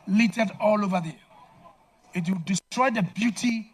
littered all over there. It will destroy the beauty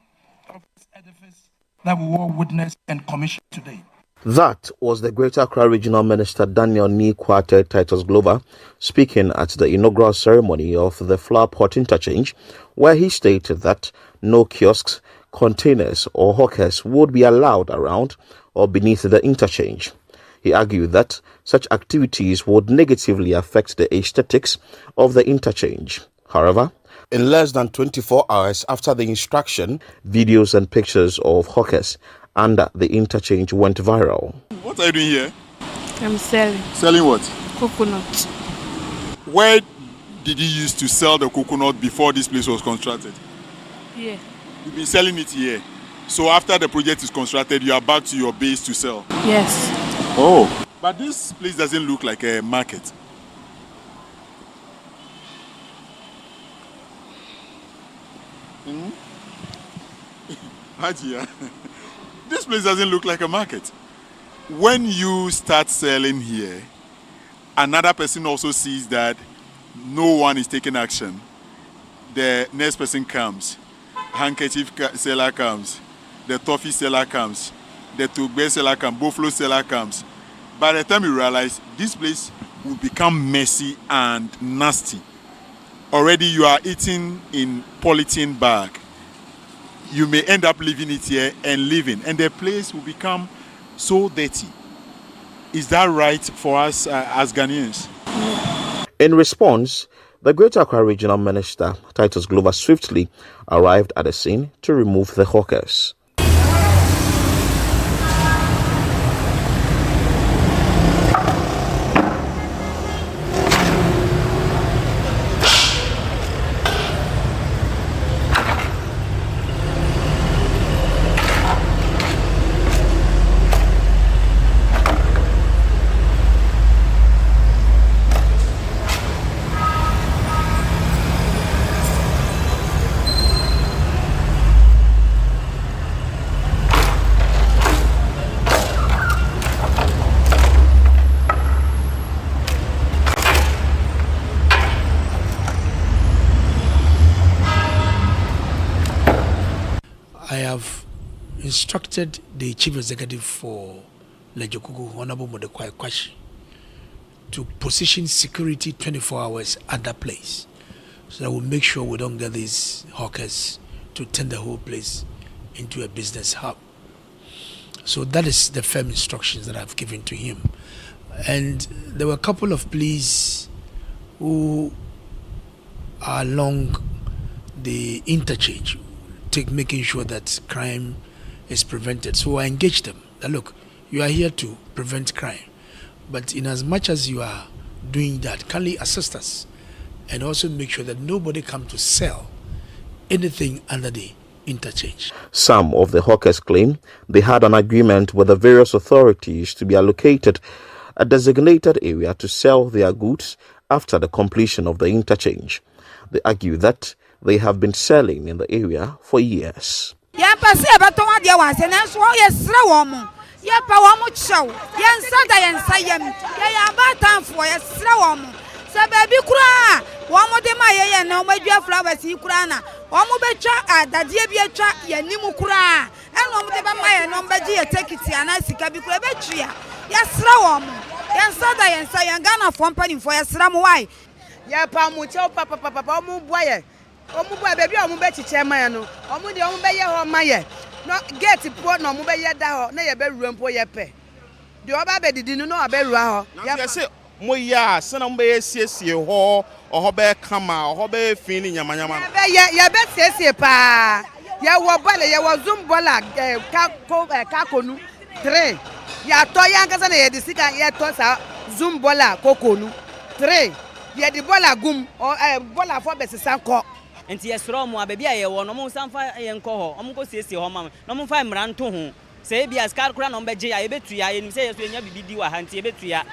of this edifice that we all witness and commission today. That was the Greater Accra Regional Minister Daniel Kwate Titus Glover speaking at the inaugural ceremony of the Flower Pot Interchange, where he stated that no kiosks, containers or hawkers would be allowed around or beneath the interchange. He argued that such activities would negatively affect the aesthetics of the interchange. However, in less than 24 hours after the instruction, videos and pictures of hawkers under the interchange went viral. What are you doing here? I'm selling. Selling what? Coconut. Where did you used to sell the coconut before this place was constructed? Yeah. You've been selling it here. So after the project is constructed, you are back to your base to sell? Yes. Oh. But this place doesn't look like a market. Hajia. This place doesn't look like a market. When you start selling here, another person also sees that no one is taking action. The next person comes. Handkerchief seller comes. The toffee seller comes. The tugbe seller comes. Buffalo seller comes. By the time you realize, this place will become messy and nasty. Already you are eating in polythene bag. You may end up leaving it here and leaving, and the place will become so dirty. Is that right for us as Ghanaians? In response, the Greater Accra Regional Minister Titus Glover swiftly arrived at the scene to remove the hawkers. I have instructed the Chief Executive for Lejokugu, Honorable Modekwai Kwashi, to position security 24 hours at that place so that we'll make sure we don't get these hawkers to turn the whole place into a business hub. So that is the firm instructions that I've given to him. And there were a couple of police who are along the interchange, making sure that crime is prevented. So I engaged them that, look, you are here to prevent crime, but in as much as you are doing that, kindly assist us and also make sure that nobody comes to sell anything under the interchange. Some of the hawkers claim they had an agreement with the various authorities to be allocated a designated area to sell their goods after the completion of the interchange. They argue that they have been selling in the area for years. Omu baby omu be chiche man no omu de omu be ye ho maye no gate po no omu be ye da ho na ye be ruampo ye pe de oba be didi no oba rua ho ya say mo ya se na mo be siesie ho oho be kama oho be fin ni nyama nyama ye be siesie pa ye wo bole ye wo zoom bola ka konu 3 ya to ya nkasa na ye de sika ye to sa zoom bola kokonu 3 ye di bola gum bola fo be sesanko. Enti yesro mo ababi aye wo no mo sanfa ye nko ho o mo ko siesie ho ma no mo fa mra nto ho se bia skar kura no beje ya ebetu ya enim se yeso enya bibidi wa hanti ebetu ya.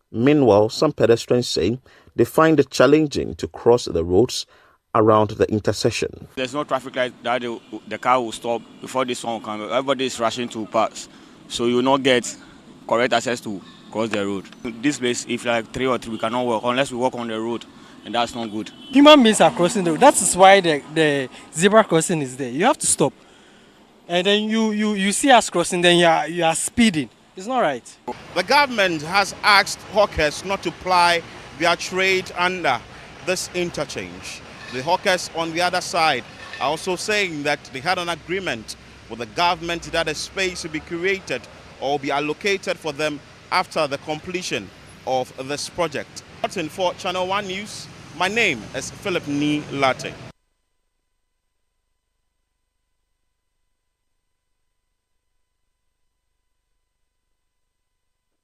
Meanwhile, some pedestrians say they find it challenging to cross the roads around the intersection. There's no traffic light that the car will stop before this one comes. Everybody is rushing to pass, so you will not get correct access to cross the road. This place, if like 3 or 3, we cannot walk unless we walk on the road. and that's not good. Human beings are crossing the road. That is why the zebra crossing is there. You have to stop. And then you see us crossing, then you are speeding. It's not right. The government has asked hawkers not to ply their trade under this interchange. The hawkers on the other side are also saying that they had an agreement with the government that a space will be created or be allocated for them after the completion of this project. For Channel One News, my name is Philip Ni Latte.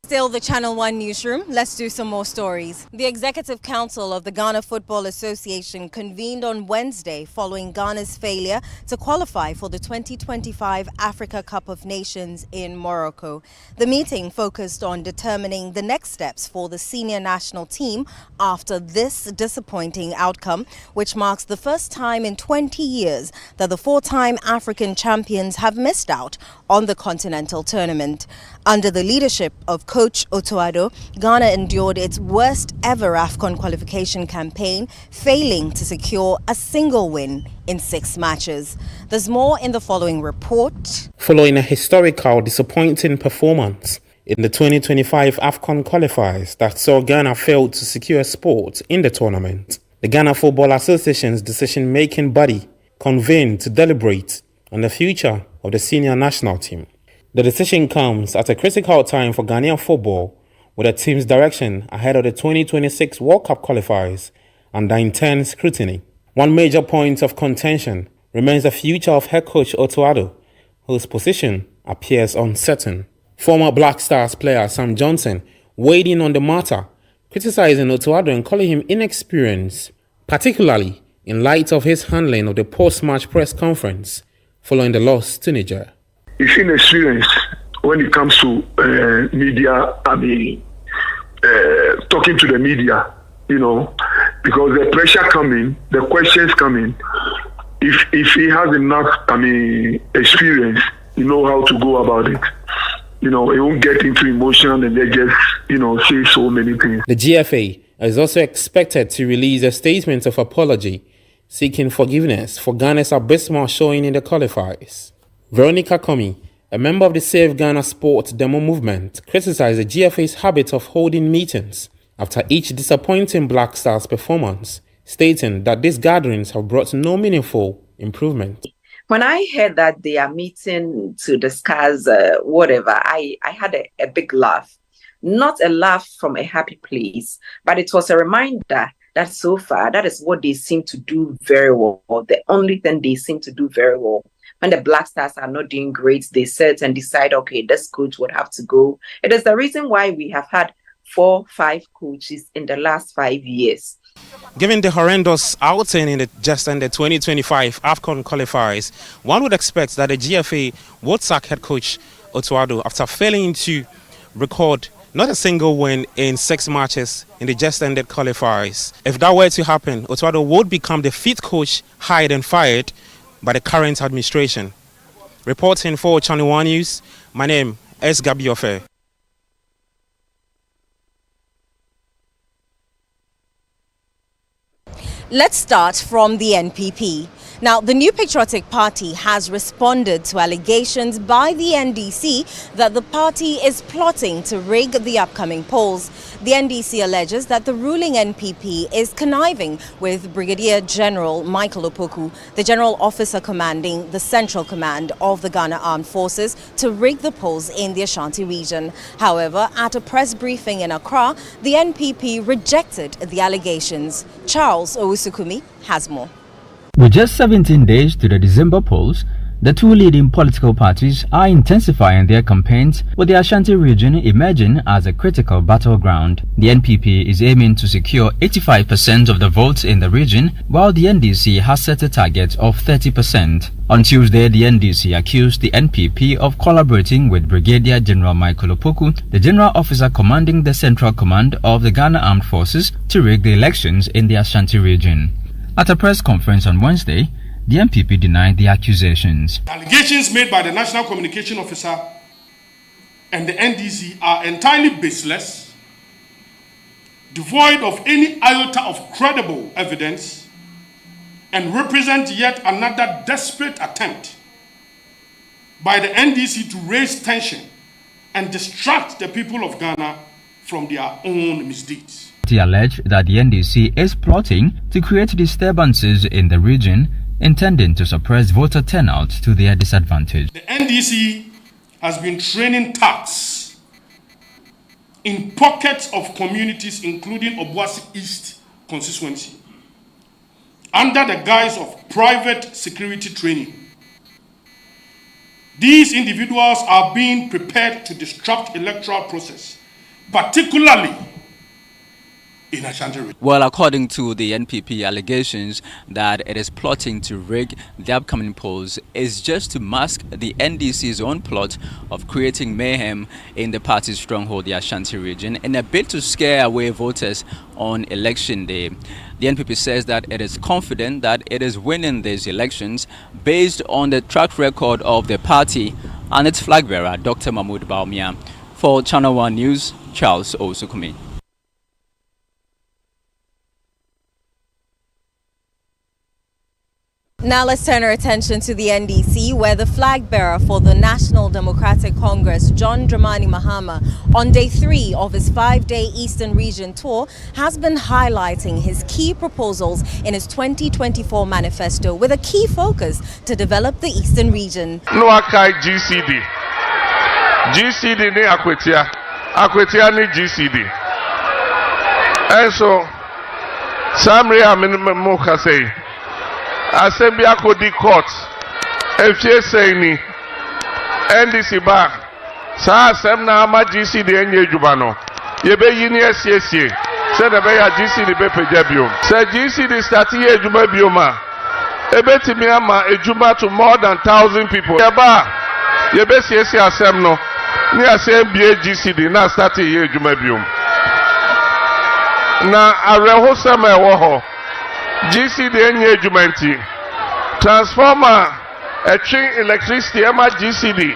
Still the Channel One Newsroom. Let's do some more stories. The Executive Council of the Ghana Football Association convened on Wednesday following Ghana's failure to qualify for the 2025 Africa Cup of Nations in Morocco. The meeting focused on determining the next steps for the senior national team after this disappointing outcome, which marks the first time in 20 years that the four-time African champions have missed out on the continental tournament. Under the leadership of Coach Otuado, Ghana endured its worst ever AFCON qualification campaign, failing to secure a single win in 6 matches. There's more in the following report. Following a historical disappointing performance in the 2025 AFCON qualifiers that saw Ghana fail to secure a spot in the tournament, the Ghana Football Association's decision-making body convened to deliberate on the future of the senior national team. The decision comes at a critical time for Ghanaian football, with the team's direction ahead of the 2026 World Cup qualifiers under intense scrutiny. One major point of contention remains the future of head coach Otuado, whose position appears uncertain. Former Black Stars player Sam Johnson weighed in on the matter, criticizing Otuado and calling him inexperienced, particularly in light of his handling of the post-match press conference following the loss to Niger. It's inexperienced when it comes to media, talking to the media, because the pressure coming, the questions coming. If he has enough, experience, how to go about it. He won't get into emotion and they just, say so many things. The GFA is also expected to release a statement of apology, seeking forgiveness for Ghana's abysmal showing in the qualifiers. Veronica Komi, a member of the Save Ghana Sports Demo movement, criticized the GFA's habit of holding meetings after each disappointing Black Stars performance, stating that these gatherings have brought no meaningful improvement. When I heard that they are meeting to discuss whatever, I had a big laugh. Not a laugh from a happy place, but it was a reminder that so far, that is what they seem to do very well. The only thing they seem to do very well. When the Black Stars are not doing great, they sit and decide, okay, this coach would have to go. It is the reason why we have had 4-5 coaches in the last 5 years. Given the horrendous outing in the 2025 AFCON qualifiers, one would expect that the GFA would sack head coach Otuado after failing to record not a single win in 6 matches in the just ended qualifiers. If that were to happen, Otuado would become the 5th coach hired and fired by the current administration. Reporting for Channel One News, my name is Gabi Ofe. Let's start from the NPP. Now, the New Patriotic Party has responded to allegations by the NDC that the party is plotting to rig the upcoming polls. The NDC alleges that the ruling NPP is conniving with Brigadier General Michael Opoku, the General Officer commanding the Central Command of the Ghana Armed Forces, to rig the polls in the Ashanti region. However, at a press briefing in Accra, the NPP rejected the allegations. Charles Owusukumi has more. With just 17 days to the December polls, the two leading political parties are intensifying their campaigns, with the Ashanti region emerging as a critical battleground. The NPP is aiming to secure 85% of the votes in the region, while the NDC has set a target of 30%. On Tuesday, the NDC accused the NPP of collaborating with Brigadier General Michael Opoku, the General Officer commanding the Central Command of the Ghana Armed Forces, to rig the elections in the Ashanti region. At a press conference on Wednesday, the NPP denied the accusations. The allegations made by the National Communication Officer and the NDC are entirely baseless devoid of any iota of credible evidence, and represent yet another desperate attempt by the NDC to raise tension and distract the people of Ghana from their own misdeeds. He alleged that the NDC is plotting to create disturbances in the region, intending to suppress voter turnout to their disadvantage. The NDC has been training thugs in pockets of communities, including Obuasi East constituency, under the guise of private security training. These individuals are being prepared to disrupt electoral process, particularly in Ashanti region. Well, according to the NPP, allegations that it is plotting to rig the upcoming polls is just to mask the NDC's own plot of creating mayhem in the party's stronghold, the Ashanti region, in a bid to scare away voters on election day. The NPP says that it is confident that it is winning these elections based on the track record of the party and its flag bearer, Dr. Mahmoud Baumia. For Channel One News, Charles Osukumi. Now let's turn our attention to the NDC, where the flag bearer for the National Democratic Congress, John Dramani Mahama, on day 3 of his 5-day Eastern Region tour, has been highlighting his key proposals in his 2024 manifesto, with a key focus to develop the Eastern Region. No akai GCD. GCD ni Akwetia. Akwetia ni GCD. And so, Samri Amin say. Assembly Akodi Court, FJ Saini, NDC Bar, Sa Semna Ama GC the Enye Jubano, Yebe Yini SCSA, said the Baya GC the Bepe Jabium, said GC the Stati Juma Bioma, Ebeti Miama, a Juma to more than 1,000 people. Yaba, Yebe CSA Semno, near SMBA GC the Na Stati Juma Bium. Na Areho Sama Woho. GC the Enye Jumenti transformer a train electricity Emma GCD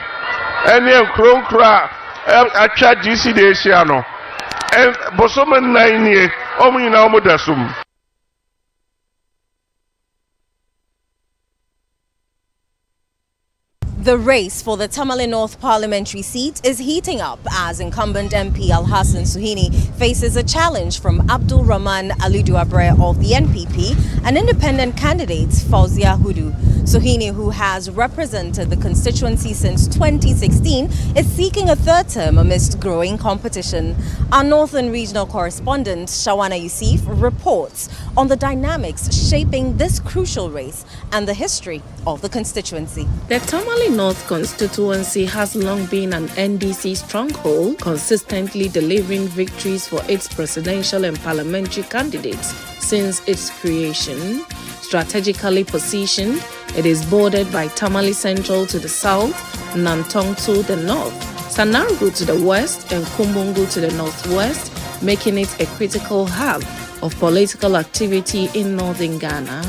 any Kron Kra Acha GC the Asiano and Bosoman 9 years Omina Omodasum. The race for the Tamale North parliamentary seat is heating up as incumbent MP Alhassan Suhini faces a challenge from Abdul Rahman Alidu Abre of the NPP and independent candidate Fauzia Hudu. Suhini, who has represented the constituency since 2016, is seeking a third term amidst growing competition. Our Northern Regional correspondent Shawana Yusuf reports on the dynamics shaping this crucial race and the history of the constituency. The Tamale North constituency has long been an NDC stronghold, consistently delivering victories for its presidential and parliamentary candidates since its creation. Strategically positioned, it is bordered by Tamale Central to the south, Nantong to the north, Sanarugu to the west, and Kumbungu to the northwest, making it a critical hub of political activity in northern Ghana.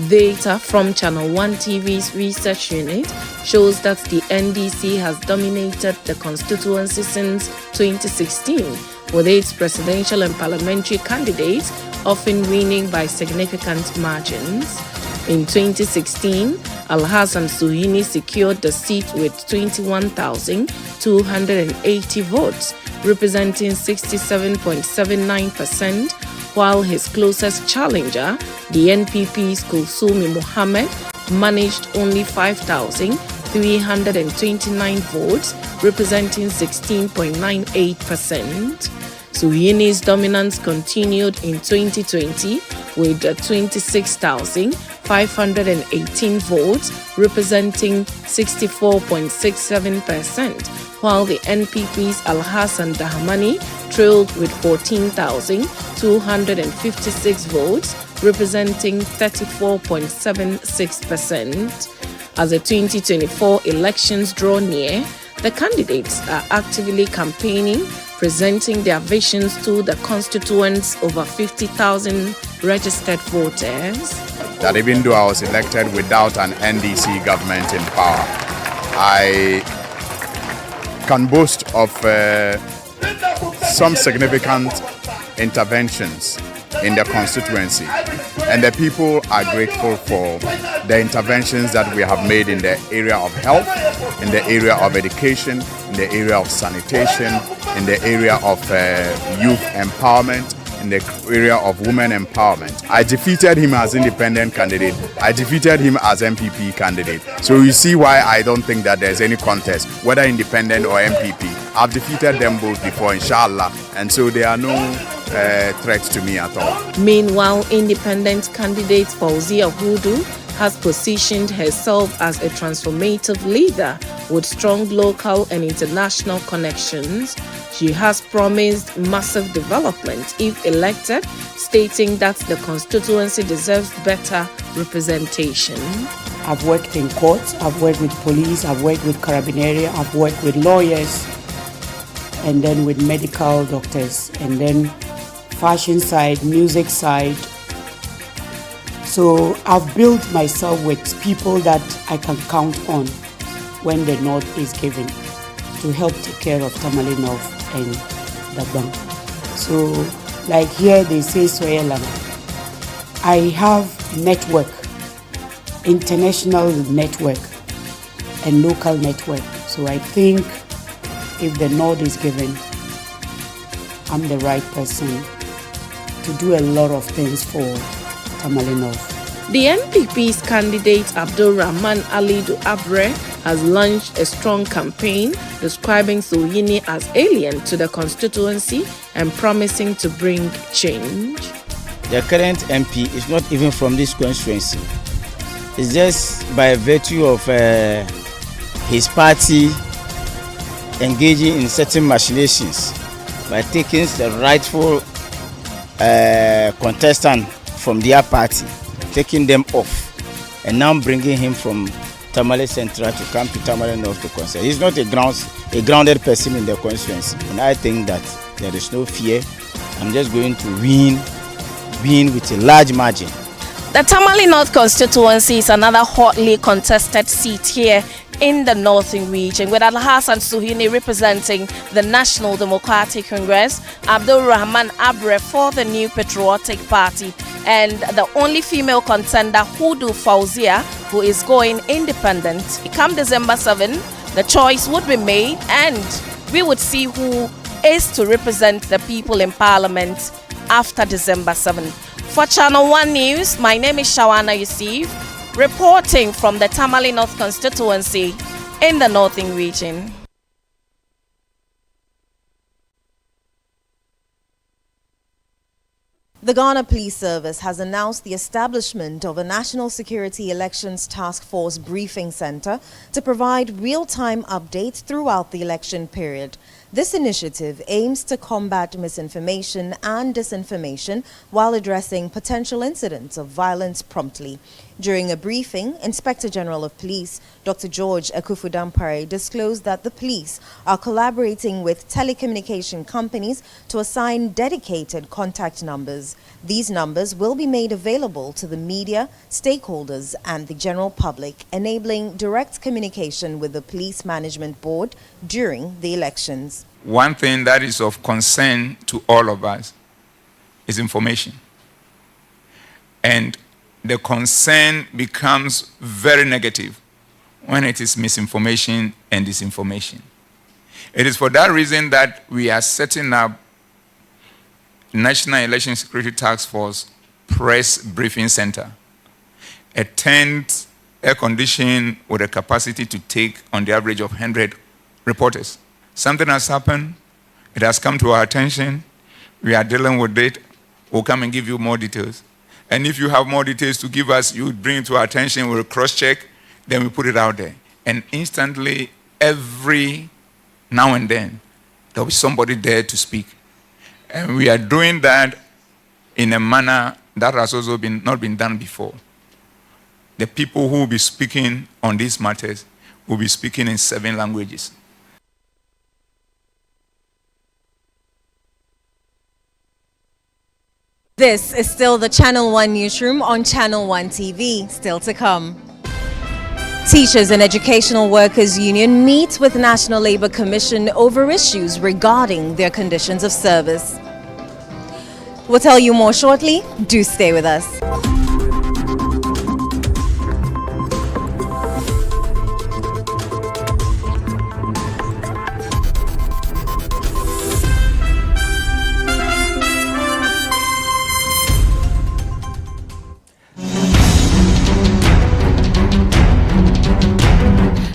Data from Channel One TV's research unit shows that the NDC has dominated the constituency since 2016, with its presidential and parliamentary candidates often winning by significant margins. In 2016, Alhassan Suhini secured the seat with 21,280 votes, representing 67.79%, while his closest challenger, the NPP's Kulsumi Mohammed, managed only 5,329 votes, representing 16.98%. Suhini's dominance continued in 2020 with 26,518 votes, representing 64.67%, while the NPP's Alhassan Dahmani trailed with 14,256 votes, representing 34.76%. As the 2024 elections draw near, the candidates are actively campaigning, presenting their visions to the constituents' over 50,000 registered voters. That even though I was elected without an NDC government in power, I can boast of some significant interventions in the constituency, and the people are grateful for the interventions that we have made in the area of health, in the area of education, in the area of sanitation, in the area of youth empowerment, in the area of women empowerment. I defeated him as independent candidate. I defeated him as MPP candidate. So you see why I don't think that there's any contest, whether independent or MPP. I've defeated them both before, inshallah, and so there are no threats to me at all. Meanwhile, independent candidate Fauzia Hudu has positioned herself as a transformative leader with strong local and international connections. She has promised massive development if elected, stating that the constituency deserves better representation. I've worked in courts, I've worked with police, I've worked with carabinieri, I've worked with lawyers, and then with medical doctors, and then fashion side, music side. So I've built myself with people that I can count on when the North is given to help take care of Tamale North and the bank. So like here they say Soyelana. I have network, international network and local network. So I think if the North is given, I'm the right person to do a lot of things for Tamale North. The NPP's candidate Abdul Rahman Alidu Abre has launched a strong campaign describing Soyini as alien to the constituency and promising to bring change. The current MP is not even from this constituency. It's just by virtue of his party engaging in certain machinations by taking the rightful contestant from their party, taking them off, and now bringing him from Tamale Central to come to Tamale North to contest. He's not a grounded person in the constituency, and I think that there is no fear. I'm just going to win with a large margin. The Tamale North constituency is another hotly contested seat here in the northern region, with Alhassan Suhini representing the National Democratic Congress, Abdul Rahman Abre for the New Patriotic Party, and the only female contender, Hudu Fauzia, who is going independent. Come December 7, the choice would be made and we would see who is to represent the people in Parliament after December 7. For Channel One News, my name is Shawana Yusuf, reporting from the Tamale North constituency in the northern region. The Ghana Police Service has announced the establishment of a National Security Elections Task Force Briefing Center to provide real-time updates throughout the election period. This initiative aims to combat misinformation and disinformation while addressing potential incidents of violence promptly. During a briefing, Inspector General of Police Dr. George Akufu-Dampare disclosed that the police are collaborating with telecommunication companies to assign dedicated contact numbers. These numbers will be made available to the media, stakeholders, and the general public, enabling direct communication with the Police Management Board during the elections. One thing that is of concern to all of us is information. And the concern becomes very negative when it is misinformation and disinformation. It is for that reason that we are setting up National Election Security Task Force Press Briefing Center, a tent, air-conditioned with a capacity to take on the average of 100 reporters. Something has happened, it has come to our attention, we are dealing with it, we'll come and give you more details. And if you have more details to give us, you bring it to our attention, we'll cross-check, then we put it out there. And instantly, every now and then, there'll be somebody there to speak. And we are doing that in a manner that has also not been done before. The people who will be speaking on these matters will be speaking in 7 languages. This is still the Channel One Newsroom on Channel One TV. Still to come. Teachers and Educational Workers Union meet with National Labour Commission over issues regarding their conditions of service. We'll tell you more shortly. Do stay with us.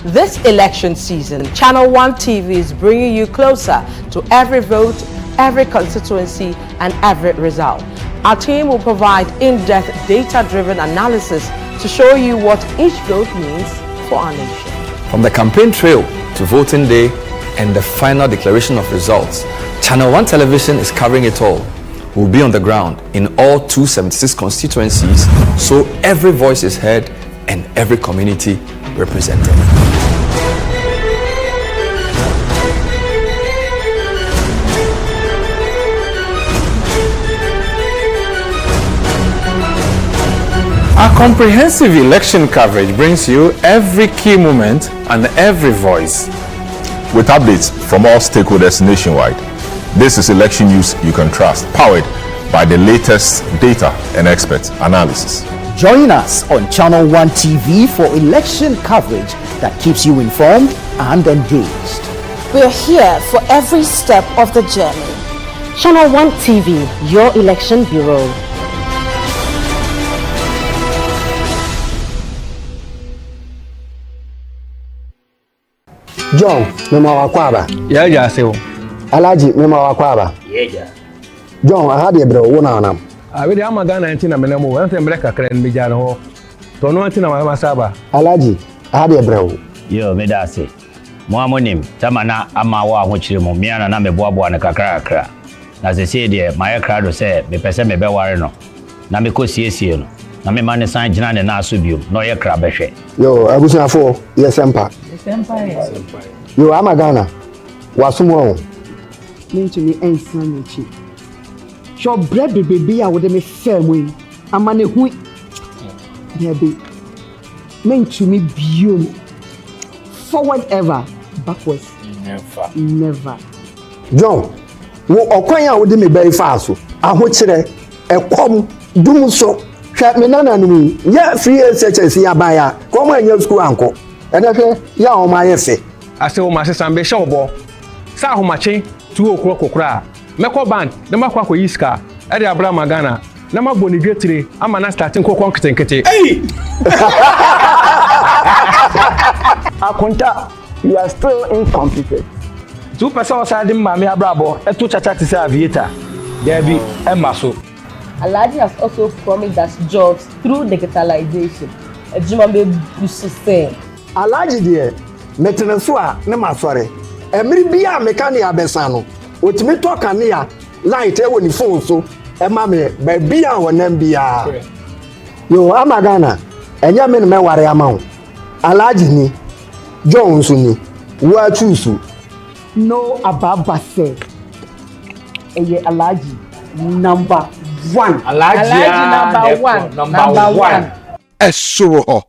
This election season, Channel One TV is bringing you closer to every vote, every constituency, and every result. Our team will provide in-depth data-driven analysis to show you what each vote means for our nation. From the campaign trail to voting day and the final declaration of results, Channel One Television is covering it all. We'll be on the ground in all 276 constituencies, so every voice is heard and every community represented. Our comprehensive election coverage brings you every key moment and every voice. With updates from all stakeholders nationwide, this is election news you can trust, powered by the latest data and expert analysis. Join us on Channel One TV for election coverage that keeps you informed and engaged. We're here for every step of the journey. Channel One TV, your election bureau. John, mema wakwaba. Yeah, say. Alaji, mema wakwaba. Yeah. John, I had a bro, one on them. I really am a gun and Tina Menamo, and then break a crane Mijano. Tono Tina Masaba. Alaji, I had a bro. Yo, Medasi. Moamonim, Tamana, Amawa, which you Momiana, Name Bobo and a Kakra. As I say, dear, my crowd say, me pese me bewareno. Namiko CSN. Name man sign Jinan and Nasubium, no your crabeshe. Yo, I was not for, yes, Empire. Yo, I'm a Ghana. What's wrong? Mean to me, ain't son. Your bread baby, I would make fair way. I'm an who. Baby, mean to me, beyond. Forward ever, backwards. Never. John, wo okwanya wo de me very fast. Ahokyere, ekom, dum so. Hwɛ me nana no mu. Ya free SHS ya ba ya. Kom anya school anko. Ɛdɛhwɛ ya o ma yefe. Ase o ma sesan be shawbo. Sa ahomache 2 o'clock kokra. Meko bank, na makwa ko yiska. Ede abra magana. Na magbo ni dwetire ama na starting kokon ketenkete. Hey! Akonta, you are still incompetent. 2% outside the Mami Abrabo, and 2 chacha to say aviator. There be Emma so. Alaji has also promised us jobs through digitalization. A Jimambe used to say. Alaji dear, metenasua ne masore. Emri bia mekani abesano. Otimi to kania light e woni phone so. Ema me ba bia wonam bia. Yo amagana. Enya me me ware ama wo. Alaji ni Jones ni wa chusu. No Ababa said. Eye Alaji number 1. Alaji number one. Esuro.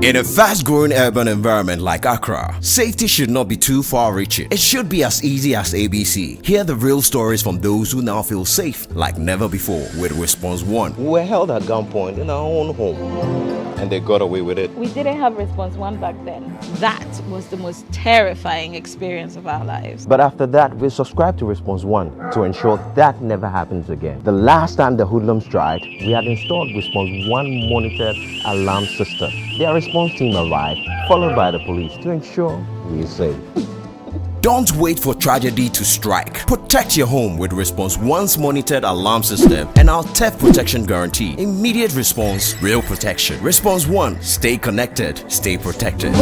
In a fast-growing urban environment like Accra, safety should not be too far-reaching. It should be as easy as ABC. Hear the real stories from those who now feel safe like never before with Response One. We were held at gunpoint in our own home, and they got away with it. We didn't have Response One back then. That was the most terrifying experience of our lives. But after that, we subscribed to Response One to ensure that never happens again. The last time the hoodlums tried, we had installed Response One monitored alarm system. Their response team arrived, followed by the police, to ensure we are safe. Don't wait for tragedy to strike. Protect your home with Response One's monitored alarm system and our theft protection guarantee. Immediate response, real protection. Response One, stay connected, stay protected.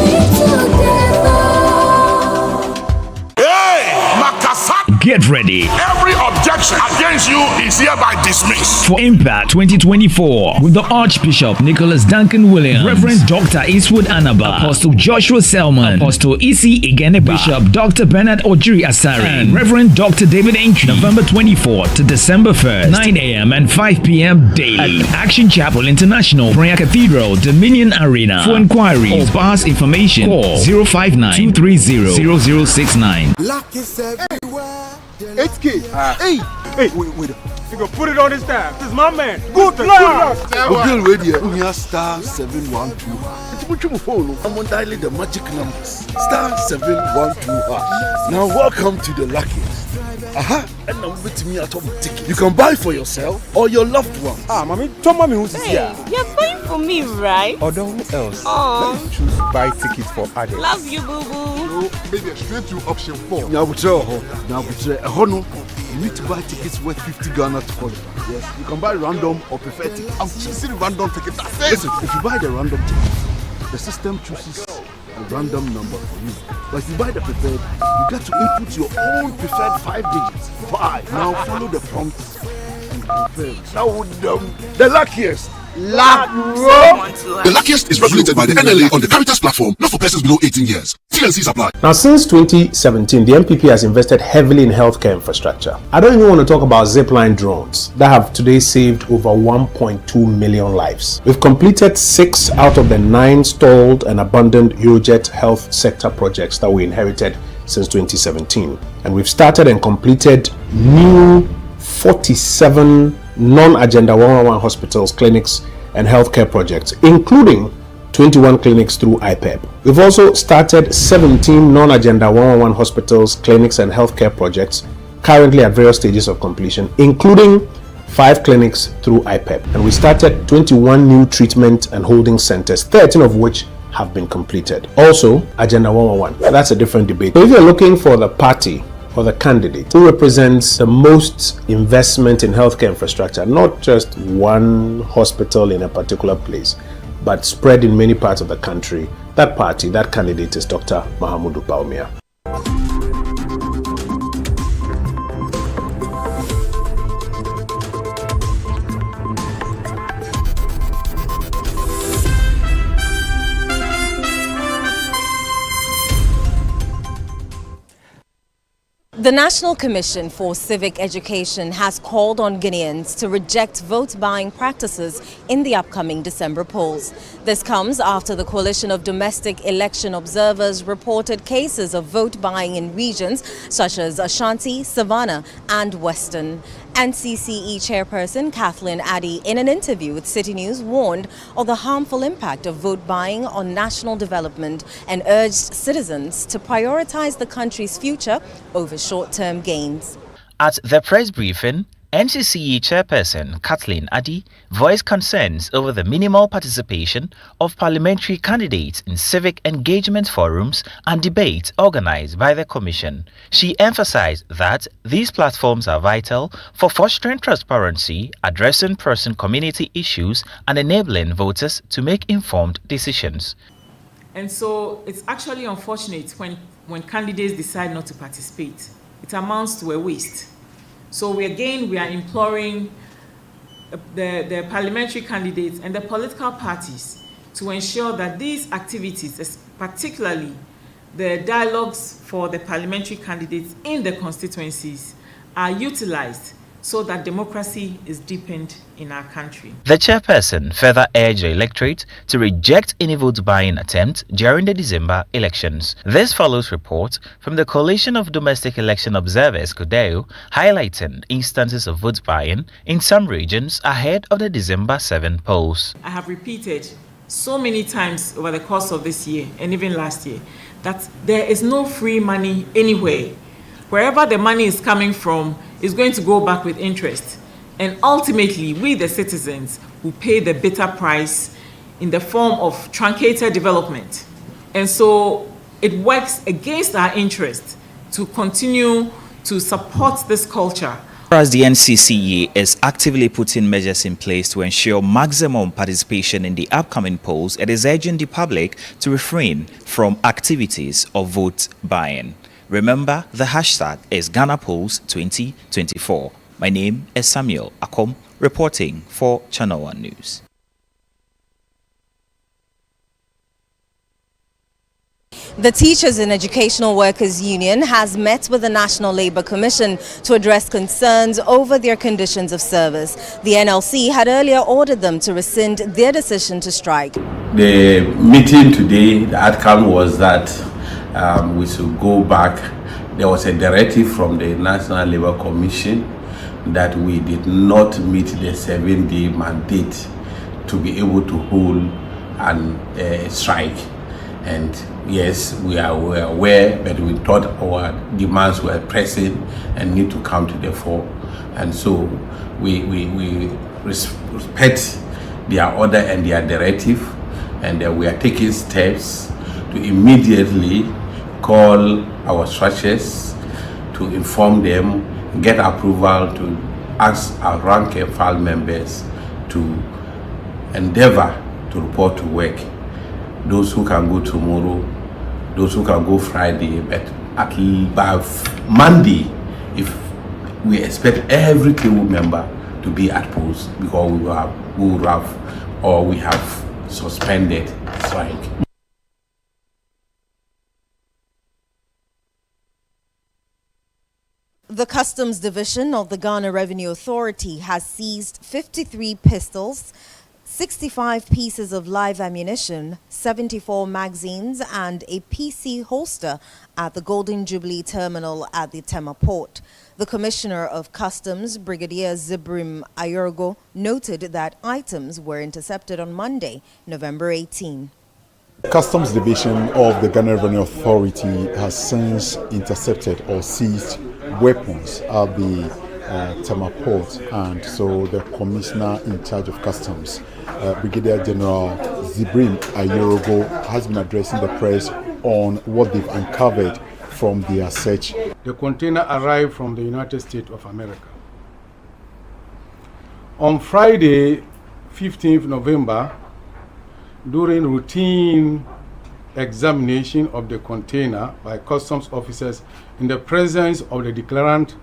Get ready. Every objection against you is hereby dismissed. For Impact 2024 with the Archbishop Nicholas Duncan Williams, Reverend Dr. Eastwood Anaba, Apostle Joshua Selman, Apostle Isi Igeneba, Bishop Dr. Bernard Ojiri Asari, and Reverend Dr. David Entry, November 24th to December 1st, 9 a.m. and 5 p.m. daily at Action Chapel International, Prayer Cathedral, Dominion Arena. For inquiries or pass information, call 059-230-0069. Luck is everywhere. 8K. Hey, wait. You go put it on his tab. This is my man. Good luck. Bill radio. We are star 712. It's much more phone. I'm on dialing the magic numbers. Star 712. Now welcome to the luckiest. And now with me at home ticket. You can buy for yourself or your loved one. Mommy, tell mommy who's here. You're buying for me, right? Or who else? Let me choose buy tickets for others. Love you, boo boo. No, maybe straight to option 4. Now, you need to buy tickets worth 50 Ghana to qualify. Yes, you can buy random or preferred tickets. I'm choosing random tickets. Listen, if you buy the random ticket, the system chooses a random number for you. But if you buy the preferred, you get to input your own preferred 5 digits. 5. Now follow the prompts and confirm. Now the luckiest. The luckiest is regulated by the NLA on the Caritas platform, not for persons below 18 years. TNCs apply. Now, since 2017, the MPP has invested heavily in healthcare infrastructure. I don't even want to talk about zipline drones that have today saved over 1.2 million lives. We've completed 6 out of the 9 stalled and abandoned Eurojet health sector projects that we inherited since 2017. And we've started and completed new 47 non-Agenda 111 hospitals, clinics, and healthcare projects, including 21 clinics through IPEP. We've also started 17 non-Agenda 111 hospitals, clinics, and healthcare projects, currently at various stages of completion, including 5 clinics through IPEP. And we started 21 new treatment and holding centers, 13 of which have been completed. Also, Agenda 111. That's a different debate. So if you're looking for the party or the candidate who represents the most investment in healthcare infrastructure, not just one hospital in a particular place, but spread in many parts of the country, that party, that candidate is Dr. Mahamudu Bawumia. The National Commission for Civic Education has called on Guineans to reject vote-buying practices in the upcoming December polls. This comes after the Coalition of Domestic Election Observers reported cases of vote-buying in regions such as Ashanti, Savannah and Western. NCCE chairperson Kathleen Addy, in an interview with City News, warned of the harmful impact of vote buying on national development and urged citizens to prioritize the country's future over short-term gains. At the press briefing, NCCE chairperson Kathleen Addy voiced concerns over the minimal participation of parliamentary candidates in civic engagement forums and debates organized by the Commission. She emphasized that these platforms are vital for fostering transparency, addressing person-community issues, and enabling voters to make informed decisions. And so it's actually unfortunate when candidates decide not to participate. It amounts to a waste. So we are imploring the parliamentary candidates and the political parties to ensure that these activities, particularly the dialogues for the parliamentary candidates in the constituencies, are utilized so that democracy is deepened in our country. The chairperson further urged the electorate to reject any vote-buying attempt during the December elections. This follows reports from the Coalition of Domestic Election Observers, TEWU, highlighting instances of vote-buying in some regions ahead of the December 7 polls. I have repeated so many times over the course of this year and even last year that there is no free money anywhere. Wherever the money is coming from is going to go back with interest. And ultimately, we the citizens will pay the bitter price in the form of truncated development. And so it works against our interest to continue to support this culture. As the NCCE is actively putting measures in place to ensure maximum participation in the upcoming polls, it is urging the public to refrain from activities of vote buying. Remember, the hashtag is Ghana Polls 2024. My name is Samuel Akom, reporting for Channel One News. The Teachers and Educational Workers Union has met with the National Labour Commission to address concerns over their conditions of service. The NLC had earlier ordered them to rescind their decision to strike. The meeting today, the outcome was that we should go back there was a directive from the National Labour Commission that we did not meet the 7-day mandate to be able to hold a strike. And yes, we are aware, but we thought our demands were pressing and need to come to the fore. And so we respect their order and their directive, and we are taking steps to immediately call our structures to inform them, get approval to ask our rank and file members to endeavor to report to work. Those who can go tomorrow, those who can go Friday, but by Monday, if we expect every TEWU member to be at post, because we have suspended strike. The Customs Division of the Ghana Revenue Authority has seized 53 pistols, 65 pieces of live ammunition, 74 magazines, and a PC holster at the Golden Jubilee Terminal at the Tema Port. The Commissioner of Customs, Brigadier Zibrim Ayorgo, noted that items were intercepted on Monday, November 18. Customs Division of the Ghana Revenue Authority has since intercepted or seized weapons at the Tema Port, and so the Commissioner in charge of Customs, Brigadier General Zibrim Ayorgo, has been addressing the press on what they've uncovered from their search. The container arrived from the United States of America. On Friday, 15th November, during routine examination of the container by customs officers in the presence of the declarant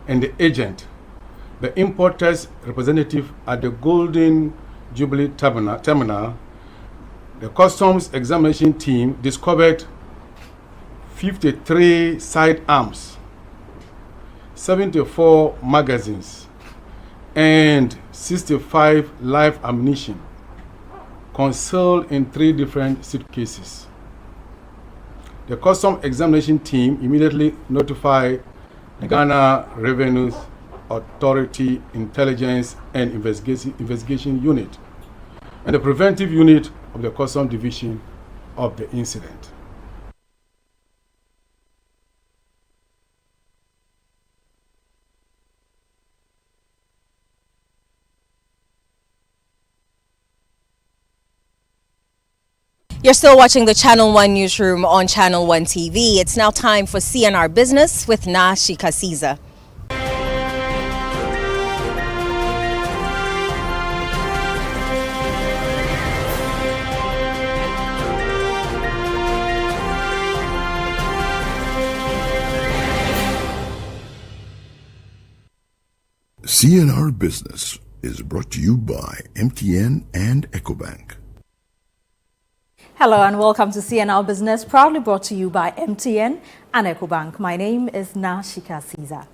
and the agent, the importer's representative at the Golden Jubilee Terminal, the customs examination team discovered 53 sidearms, 74 magazines, and 65 live ammunition concealed in 3 different suitcases. The custom examination team immediately notified the Ghana Revenue Authority Intelligence and Investigation Unit and the preventive unit of the Custom Division of the incident. You're still watching the Channel One Newsroom on Channel One TV. It's now time for CNR Business with Nashika Caesar. CNR Business is brought to you by MTN and EcoBank. Hello and welcome to CNR Business, proudly brought to you by MTN and EcoBank. My name is Nashika Caesar.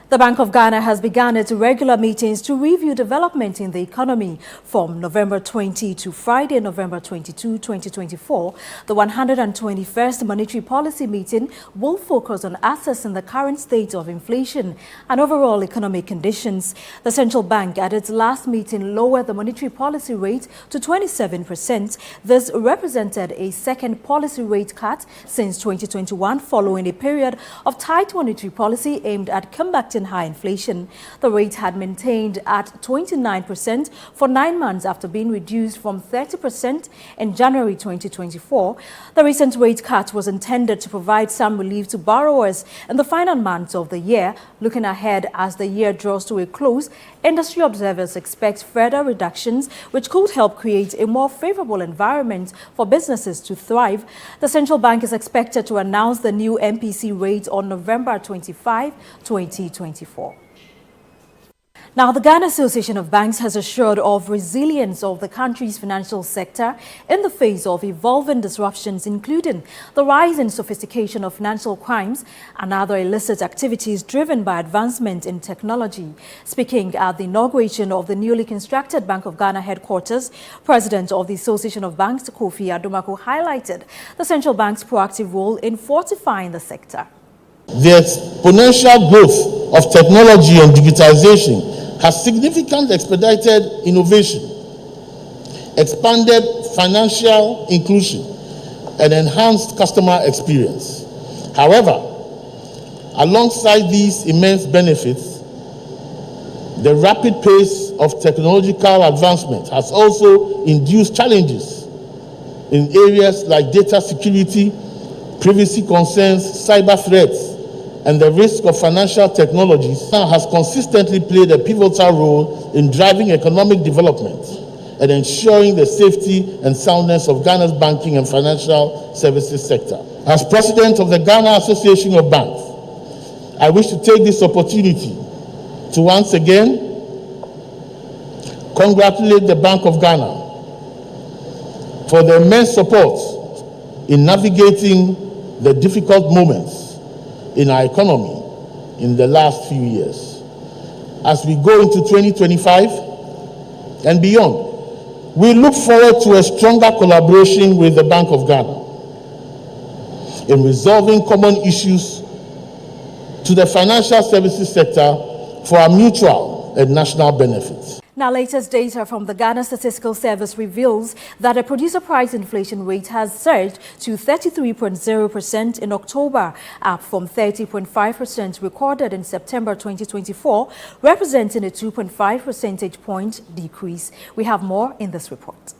The Bank of Ghana has begun its regular meetings to review development in the economy from November 20 to Friday, November 22, 2024. The 121st Monetary Policy Meeting will focus on assessing the current state of inflation and overall economic conditions. The central bank at its last meeting lowered the monetary policy rate to 27%. This represented a second policy rate cut since 2021 following a period of tight monetary policy aimed at combating high inflation. The rate had maintained at 29% for 9 months after being reduced from 30% in January 2024. The recent rate cut was intended to provide some relief to borrowers in the final months of the year. Looking ahead as the year draws to a close, industry observers expect further reductions, which could help create a more favorable environment for businesses to thrive. The central bank is expected to announce the new MPC rate on November 25, 2024. Now, the Ghana Association of Banks has assured of resilience of the country's financial sector in the face of evolving disruptions, including the rise in sophistication of financial crimes and other illicit activities driven by advancement in technology. Speaking at the inauguration of the newly constructed Bank of Ghana headquarters, President of the Association of Banks, Kofi Adomako, highlighted the central bank's proactive role in fortifying the sector. The exponential growth of technology and digitization has significantly expedited innovation, expanded financial inclusion, and enhanced customer experience. However, alongside these immense benefits, the rapid pace of technological advancement has also induced challenges in areas like data security, privacy concerns, cyber threats, and the risk of financial technologies has consistently played a pivotal role in driving economic development and ensuring the safety and soundness of Ghana's banking and financial services sector. As president of the Ghana Association of Banks, I wish to take this opportunity to once again congratulate the Bank of Ghana for the immense support in navigating the difficult moments in our economy in the last few years. As we go into 2025 and beyond, we look forward to a stronger collaboration with the Bank of Ghana in resolving common issues to the financial services sector for our mutual and national benefits. Now, latest data from the Ghana Statistical Service reveals that the producer price inflation rate has surged to 33.0% in October, up from 30.5% recorded in September 2024, representing a 2.5 percentage point decrease. We have more in this report.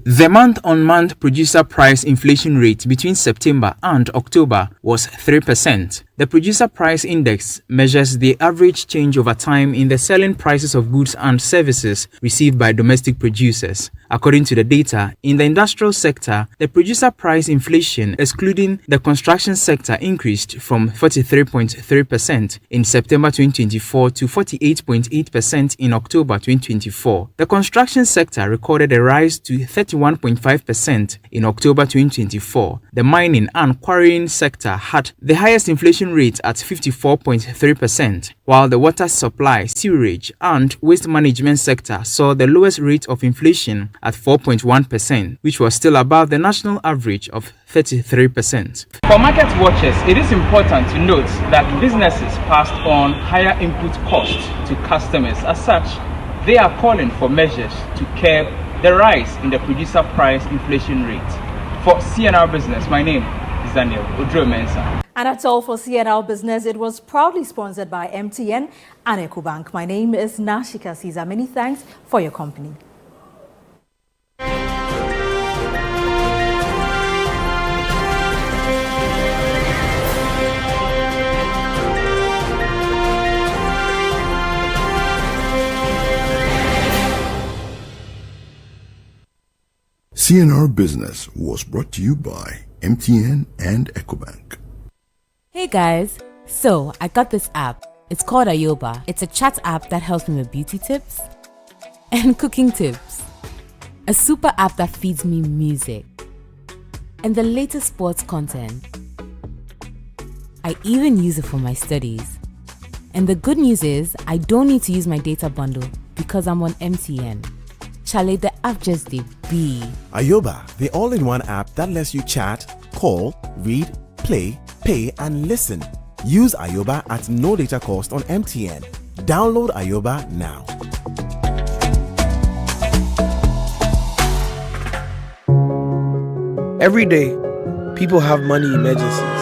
The month-on-month producer price inflation rate between September and October was 3%. The producer price index measures the average change over time in the selling prices of goods and services received by domestic producers. According to the data, in the industrial sector, the producer price inflation, excluding the construction sector, increased from 43.3% in September 2024 to 48.8% in October 2024. The construction sector recorded a rise to 31.5% in October 2024. The mining and quarrying sector had the highest inflation rate at 54.3%, while the water supply, sewerage, and waste management sector saw the lowest rate of inflation at 4.1%, which was still above the national average of 33%. For market watchers, it is important to note that businesses passed on higher input costs to customers. As such, they are calling for measures to curb the rise in the producer price inflation rate. For CNR Business, my name is Daniel Odro-Mensah. And that's all for CNR Business. It was proudly sponsored by MTN and EcoBank. My name is Nashika Caesar. Many thanks for your company. CNR Business was brought to you by MTN and EcoBank. Hey guys, so I got this app. It's called Ayoba. It's a chat app that helps me with beauty tips and cooking tips. A super app that feeds me music and the latest sports content. I even use it for my studies. And the good news is I don't need to use my data bundle because I'm on MTN. Charlie, the app just did be. Ayoba, the all-in-one app that lets you chat, call, read, play, pay, and listen. Use Ayoba at no data cost on MTN. Download Ayoba now. Every day, people have money emergencies.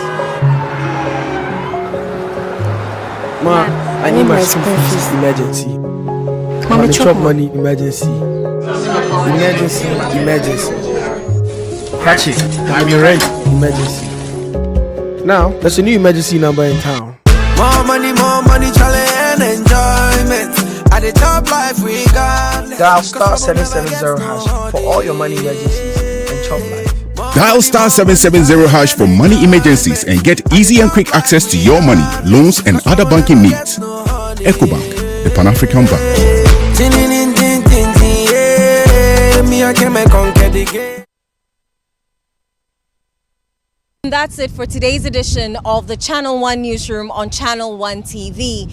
Ma, I need my school fees emergency. Mama, chop money emergency. Emergency. Catch it. I'm your rent emergency. Now, there's a new emergency number in town. More money, challenge and enjoyment. At the top life we got. Dial star 770 hash for all your money emergencies and chop life. Dial star 770 hash for money emergencies and get easy and quick access to your money, loans, and other banking needs. EcoBank, the Pan-African Bank. That's it for today's edition of the Channel One Newsroom on Channel One TV.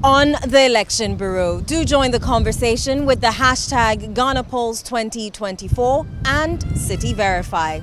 On the Election Bureau, do join the conversation with the hashtag Ghana Polls 2024 and City Verify.